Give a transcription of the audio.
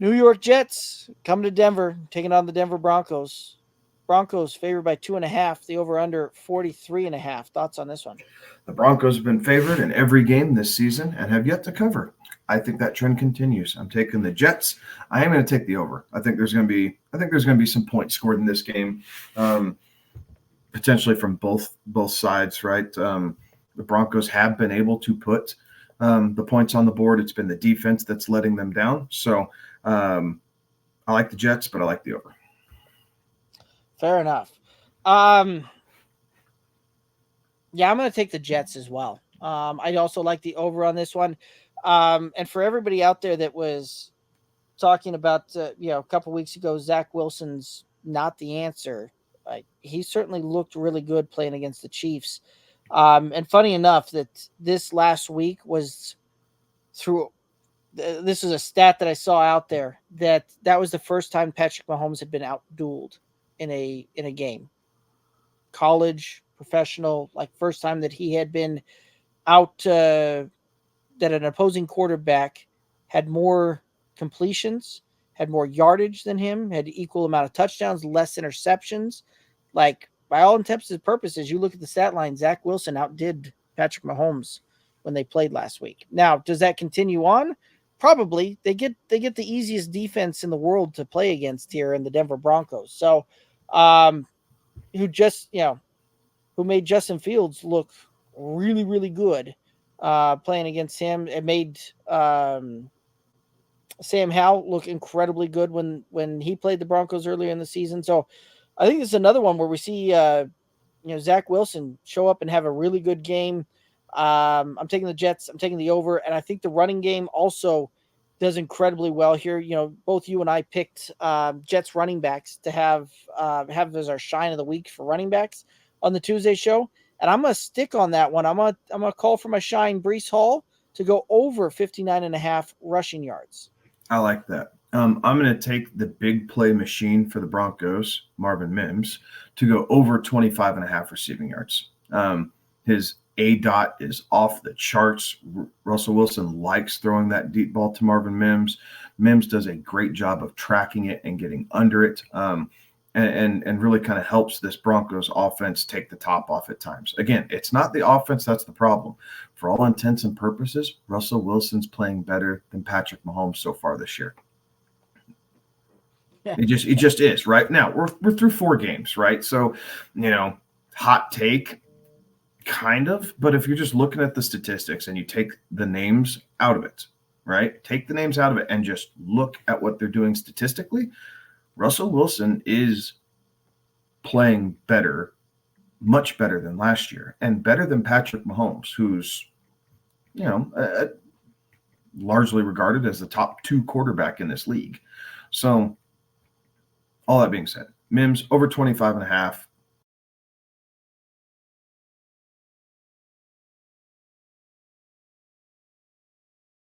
New York Jets come to Denver, taking on the Denver Broncos. Broncos favored by 2.5. The over under 43.5. Thoughts on this one? The Broncos have been favored in every game this season and have yet to cover. I think that trend continues. I'm taking the Jets. I am going to take the over. I think there's going to be some points scored in this game, potentially from both sides. Right. The Broncos have been able to put the points on the board. It's been the defense that's letting them down. So I like the Jets, but I like the over. Fair enough. Yeah, I'm going to take the Jets as well. I also like the over on this one. And for everybody out there that was talking about, a couple weeks ago, Zach Wilson's not the answer. He certainly looked really good playing against the Chiefs. And funny enough, that this last week was through. This is a stat that I saw out there that was the first time Patrick Mahomes had been out-dueled in a game. College, professional, like first time that he had been out, that an opposing quarterback had more completions, had more yardage than him, had equal amount of touchdowns, less interceptions. Like, by all intents and purposes, you look at the stat line, Zach Wilson outdid Patrick Mahomes when they played last week. Now, does that continue on? Probably. They get the easiest defense in the world to play against here in the Denver Broncos. So, who just, who made Justin Fields look really, really good playing against him. It made Sam Howell look incredibly good when he played the Broncos earlier in the season. So I think this is another one where we see Zach Wilson show up and have a really good game. I'm taking the Jets. I'm taking the over, and I think the running game also does incredibly well here. Both you and I picked Jets running backs to have as our shine of the week for running backs on the Tuesday show, and I'm gonna stick on that one. I'm gonna call for my shine, Breece Hall, to go over 59.5 rushing yards. I like that. I'm going to take the big play machine for the Broncos, Marvin Mims, to go over 25.5 receiving yards. His A-dot is off the charts. Russell Wilson likes throwing that deep ball to Marvin Mims. Mims does a great job of tracking it and getting under it, and really kind of helps this Broncos offense take the top off at times. Again, it's not the offense that's the problem. For all intents and purposes, Russell Wilson's playing better than Patrick Mahomes so far this year. Yeah. It just is. Right now, we're through 4 games, right? So, hot take, kind of. But if you're just looking at the statistics and you take the names out of it, right? Take the names out of it and just look at what they're doing statistically. Russell Wilson is playing better, much better than last year, and better than Patrick Mahomes, who's, largely regarded as the top 2 quarterback in this league. So, all that being said, Mims over 25.5.